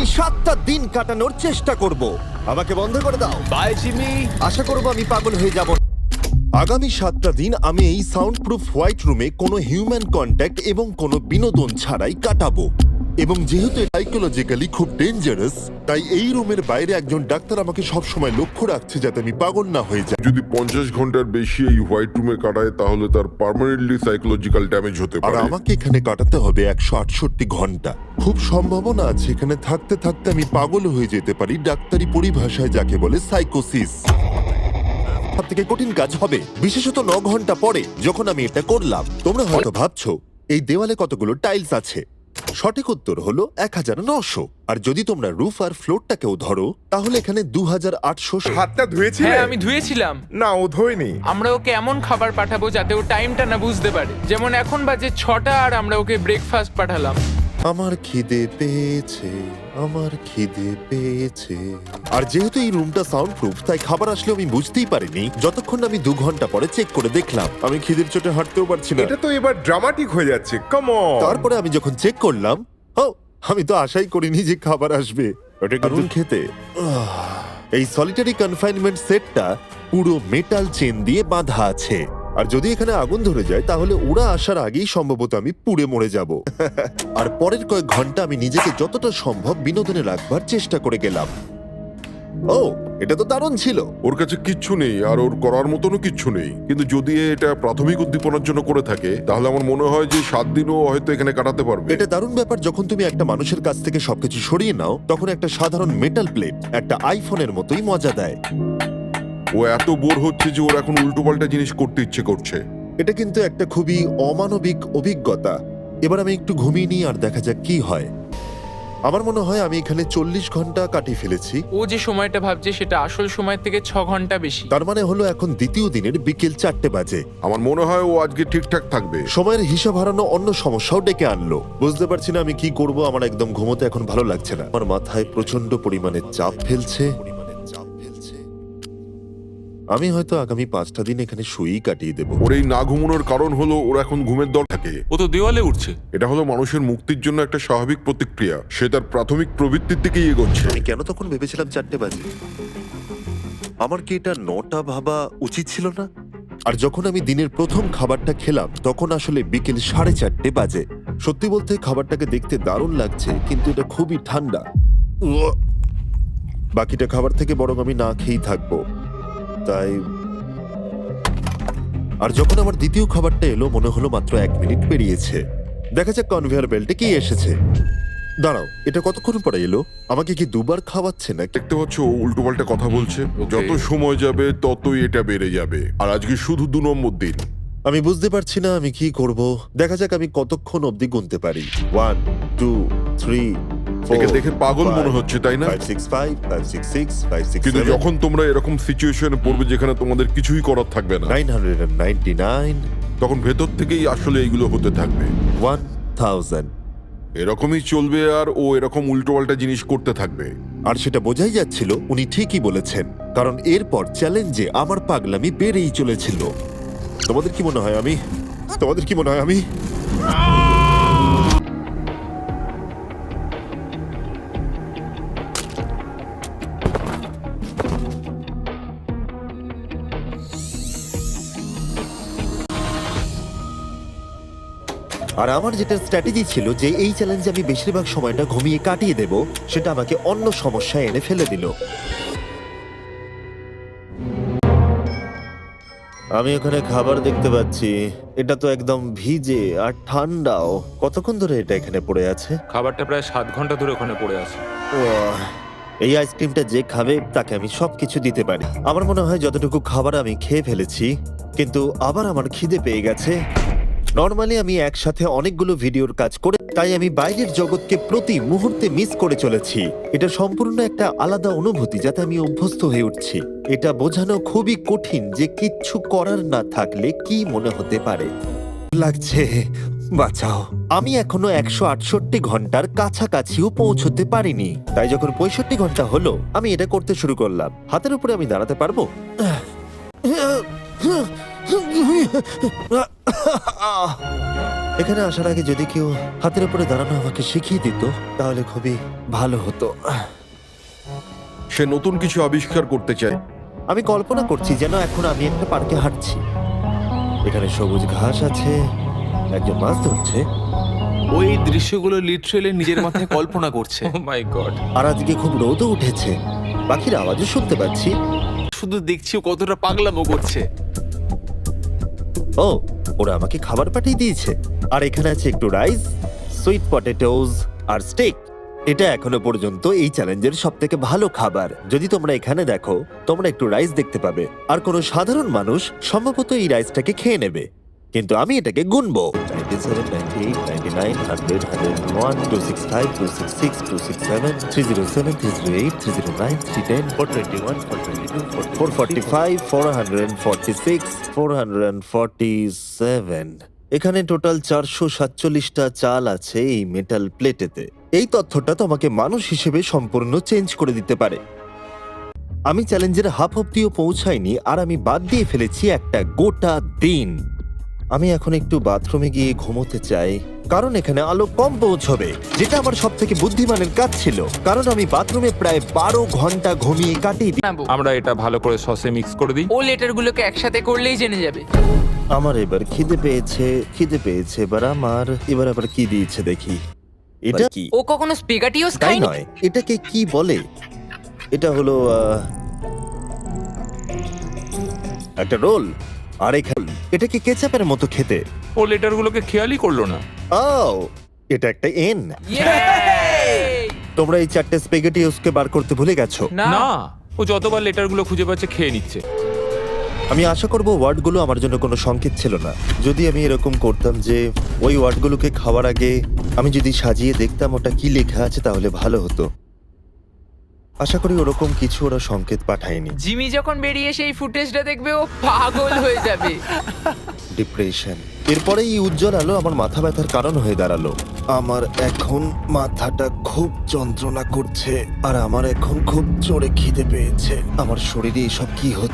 আমি 7টা দিন কাটানোর চেষ্টা করব। আমাকে বন্ধ করে দাও। Bye Jimmy. আশা করব আমি পাগল হয়ে যাব না। আগামী 7টা দিন আমি এই সাউন্ড প্রুফ হোয়াইট রুমে কোনো হিউম্যান কন্ট্যাক্ট এবং কোনো বিনোদন ছাড়াই কাটাবো। এবং যেহেতু সাইকোলজিক্যালি খুব ডেঞ্জারাস, তাই এই রুমের বাইরে একজন ডাক্তার আমাকে সবসময় লক্ষ্য রাখছে যাতে আমি পাগল না হয়ে যাই। যদি 50 ঘন্টার বেশি এই হোয়াইট রুমে কাটায় তাহলে তার পার্মানেন্টলি সাইকোলজিক্যাল ড্যামেজ হতে আর পারে। আমাকে এখানে কাটাতে হবে 168 ঘন্টা। খুব সম্ভাবনা আছে এখানে থাকতে থাকতে আমি পাগল হয়ে যেতে পারি, ডাক্তারি পরিভাষায় যাকে বলে সাইকোসিস। সব থেকে কঠিন কাজ হবে বিশেষত 9 ঘন্টা পরে যখন আমি এটা করলাম। তোমরা হয়তো ভাবছো এই দেওয়ালে কতগুলো টাইলস আছে। সঠিক উত্তর হলো 1900। আর যদি তোমরা রুফ আর ফ্লোরটাকেও ধরো তাহলে এখানে 2800। হাতটা ধুয়েছিলে? হ্যাঁ আমি ধুয়েছিলাম। না, ও ধোয়নি। আমরা ওকে এমন খাবার পাঠাবো যাতে ও টাইমটা না বুঝতে পারে। যেমন এখন বাজে 6টা আর আমরা ওকে ব্রেকফাস্ট পাঠালাম। আমার খিদে পেয়েছে, আমার খিদে পেয়েছে। আর যেহেতু এই রুমটা সাউন্ড প্রুফ, তাই খাবার আসলে আমি বুঝতেই পারিনি যতক্ষণ আমি 2 ঘন্টা পরে চেক করে দেখলাম। আমি খিদের চোটে হাঁটতেও পারছি না। এটা তো এবার ড্রামাটিক হয়ে যাচ্ছে। Come on. তারপরে আমি যখন চেক করলাম, আমি তো আশাই করিনি যে খাবার আসবে। ওটা দারুণ খেতে। এই সলিটারি কনফাইনমেন্ট সেটটা পুরো মেটাল চেন দিয়ে বাঁধা আছে। আর যদি এখানে আগুন ধরে যায় তাহলে ওরা আসার আগেই সম্ভবত আমি পুড়ে মরে যাব। আর পরের কয়েক ঘন্টা আমি নিজেকে যতটা সম্ভব বিনোদনে রাখবার চেষ্টা করে গেলাম। এটা তো দারুণ ছিল। ওর কাছে কিচ্ছু নেই আর ওর করার মতনও কিচ্ছু নেই, কিন্তু যদি এটা প্রাথমিক উদ্দীপনার জন্য করে থাকে তাহলে আমার মনে হয় যে 7 দিনও হয়তো এখানে কাটাতে পারবে। এটা দারুণ ব্যাপার, যখন তুমি একটা মানুষের কাছ থেকে সবকিছু সরিয়ে নাও তখন একটা সাধারণ মেটাল প্লেট একটা আইফোনের মতোই মজা দেয়। ও এত বোর হচ্ছে যে ওর এখন উল্টোপাল্টা জিনিস করতে ইচ্ছে করছে। এটা কিন্তু একটা খুবই অমানবিক অভিজ্ঞতা। এবার আমি একটু ঘুমিয়ে নিই আর দেখা যাক কি হয়। আমার মনে হয় আমি এখানে 40 ঘন্টা কাটিয়ে ফেলেছি। ও যে সময়টা ভাবছে সেটা আসল সময়ের থেকে 6 ঘন্টা বেশি। তার মানে হলো এখন দ্বিতীয় দিনের বিকেল 4টে বাজে। আমার মনে হয় ও আজকে ঠিকঠাক থাকবে। সময়ের হিসাব হারানো অন্য সমস্যাও ডেকে আনলো। বুঝতে পারছি না আমি কি করব। আমার একদম ঘুমোতে এখন ভালো লাগছে না। আমার মাথায় প্রচন্ড পরিমাণে চাপ ফেলছে। আমি হয়তো আগামী 5টা দিন এখানে শুয়েই কাটিয়ে দেবো। ওর এই না ঘুমানোর কারণ হলো ওর এখন ঘুমের দর থাকে। ও তো দেওয়ালে উঠছে। এটা হলো মানুষের মুক্তির জন্য একটা স্বাভাবিক প্রতিক্রিয়া। সে তার প্রাথমিক প্রবৃত্তির দিকেই এগোচ্ছে। আমি কেন তখন ভেবেছিলাম 4টে বাজে? আমার কি এটা 9টা ভাবা উচিত ছিল না? আর যখন আমি দিনের প্রথম খাবারটা খেলাম তখন আসলে বিকেল 4:30 বাজে। সত্যি বলতে খাবারটাকে দেখতে দারুণ লাগছে, কিন্তু এটা খুবই ঠান্ডা। বাকিটা খাবার থেকে বরং আমি না খেয়েই থাকবো। তাই আর যখন আমার দ্বিতীয় খাবারটা এলো মনে হলো মাত্র 1 মিনিট পেরিয়েছে। দেখা যাক কনভেয়ার বেল্টে কি এসেছে। দাঁড়াও, এটা কতক্ষণ পরে এলো? আমাকে কি দুবার খাওয়াচ্ছে না? দেখতে পাচ্ছ ও উল্টোপাল্টা কথা বলছে। যত সময় যাবে ততই এটা বেড়ে যাবে। আর আজকে শুধু 2 নম্বর দিন। আমি বুঝতে পারছি না আমি কি করব। দেখা যাক আমি কতক্ষণ অবধি গুনতে পারি। 1 2 3 একে দেখে পাগল মনে হচ্ছে, তাই না? 5 6 5 5 6 6 5 6 কিন্তু 7 যখন তোমরা এরকম সিচুয়েশনে পড়বে যেখানে তোমাদের কিছুই করার থাকবে না, 999 তখন ভেতর থেকেই আসলে এইগুলো হতে থাকবে। 1000। এরকমই চলবে আর ও এরকম উল্টোপাল্টা জিনিস করতে থাকবে। আর সেটা বোঝাই যাচ্ছিল উনি ঠিকই বলেছেন, কারণ এরপর চ্যালেঞ্জে আমার পাগলামি বেড়েই চলেছিল। তোমাদের কি মনে হয় আমি আর আমার যেটা স্ট্র্যাটেজি ছিল যে এই চ্যালেঞ্জে আমি বেশিরভাগ সময়টা ঘুমিয়ে কাটিয়ে দেব, সেটা আমাকে অন্য সমস্যায় এনে ফেলে দিল। আমি ওখানে খাবার দেখতে পাচ্ছি। এটা তো একদম ভিজে আর ঠান্ডাও। কতক্ষণ ধরে এটা এখানে পড়ে আছে? খাবারটা প্রায় 7 ঘন্টা ধরে ওখানে পড়ে আছে। এই আইসক্রিমটা যে খাবে তাকে আমি সবকিছু দিতে পারি। আমার মনে হয় যতটুকু খাবার আমি খেয়ে ফেলেছি, কিন্তু আবার আমার খিদে পেয়ে গেছে। নর্মালি আমি একসাথে অনেকগুলো ভিডিওর কাজ করে, তাই আমি বাইরের জগৎকে প্রতি মুহূর্তে মিস করে চলেছি। এটা সম্পূর্ণ একটা আলাদা অনুভূতি যাতে আমি অভ্যস্ত হয়ে উঠছি। এটা বোঝানো খুবই কঠিন যে কিচ্ছু করার না থাকলে কি মনে হতে পারে। লাগছে, বাঁচাও। আমি এখনো 168 ঘন্টার কাছাকাছিও পৌঁছতে পারিনি। তাই যখন 65 ঘন্টা হলো আমি এটা করতে শুরু করলাম। হাতের উপরে আমি দাঁড়াতে পারবো? এখানে আসার আগে যদি কেউ হাতের উপরে দাঁড়ানো আমাকে শিখিয়ে দিত তাহলে খুবই ভালো হতো। সে নতুন কিছু আবিষ্কার করতে চায়। আমি কল্পনা করছি যেন এখন আমি একটা পার্কে হাঁটছি। এখানে সবুজ ঘাস আছে, একজন মাছ ধরছে, ওই দৃশ্যগুলো লিটারেলি নিজের মাথায় কল্পনা করছে। ও মাই গড। আর আজকে খুব রোদও উঠেছে, পাখির আওয়াজও শুনতে পাচ্ছি। শুধু দেখছি ও কতটা পাগলামো করছে। ও, ওরা আমাকে খাবার পাঠিয়ে দিয়েছে। আর এখানে আছে একটু রাইস, সুইট পটেটোজ আর স্টেক। এটা এখনো পর্যন্ত এই চ্যালেঞ্জের সব থেকে ভালো খাবার। যদি তোমরা এখানে দেখো, তোমরা একটু রাইস দেখতে পাবে। আর কোনো সাধারণ মানুষ সম্ভবত এই রাইসটাকে খেয়ে নেবে, কিন্তু আমি এটাকে গুনবো। 97, 98, 99, 100, 101, 265, 266, 267, 307, 308, 309, 310, 421, 422, 445, 446, 447। এখানে টোটাল 447টা চাল আছে এই মেটাল প্লেটেতে। এই তথ্যটা তোমাকে মানুষ হিসেবে সম্পূর্ণ চেঞ্জ করে দিতে পারে। আমি চ্যালেঞ্জের হাফ অব্দিও পৌঁছাইনি আর আমি বাদ দিয়ে ফেলেছি একটা গোটা দিন। আমি এখন একটু বাথরুমে গিয়ে ঘুমোতে চাই, কারণ এখানে আলো কম পৌঁছবে, যেটা আমার সব থেকে বুদ্ধিমানের কাজ ছিল, কারণ আমি বাথরুমে প্রায় 12 ঘন্টা ঘুমিয়ে কাটিয়ে দিই। বানাবো। আমরা এটা ভালো করে সসে মিক্স করে দিই। ও লেটারগুলোকে একসাথে করলেই জেনে যাবে। আমার এবার খিদে পেয়েছে এবার আবার কি দিয়েছে দেখি। এটা কি? ও কখনো স্পেগাটিওস তাই খায়নি? নয়, এটাকে কি বলে? এটা হলো একটা রোল। আর এটাকে কেচাপের মতো খেতে। ও লেটারগুলোকে খেয়ালই করলো না। ও, এটা একটা এন। Yay! তোমরা এই 4টে স্পেগেটিওসকে বার করতে ভুলে গেছো। না না, ও যতবার লেটারগুলো খুঁজে পাচ্ছে খেয়ে নিচ্ছে। আমি আশা করব ওয়ার্ডগুলো আমার জন্য কোনো সংকেত ছিল না। যদি আমি এরকম করতাম যে ওই ওয়ার্ডগুলোকে খাওয়ার আগে আমি যদি সাজিয়ে দেখতাম ওটা কি লেখা আছে, তাহলে ভালো হতো। আশা করি ওরকম কিছু ওরা সংকেত পাঠায়নি। জিমি যখন বেরিয়ে এসে এই ফুটেজটা দেখবে ও পাগল হয়ে যাবে। ডিপ্রেশন। এরপরে এই উজ্জ্বল আলো আমার মাথা ব্যথার কারণ হয়ে দাঁড়ালো। আমার এখন মাথাটা খুব যন্ত্রণা করছে আর আমার এখন খুব জোরে খিদে পেয়েছে। আমার শরীরে এসব কি হচ্ছে?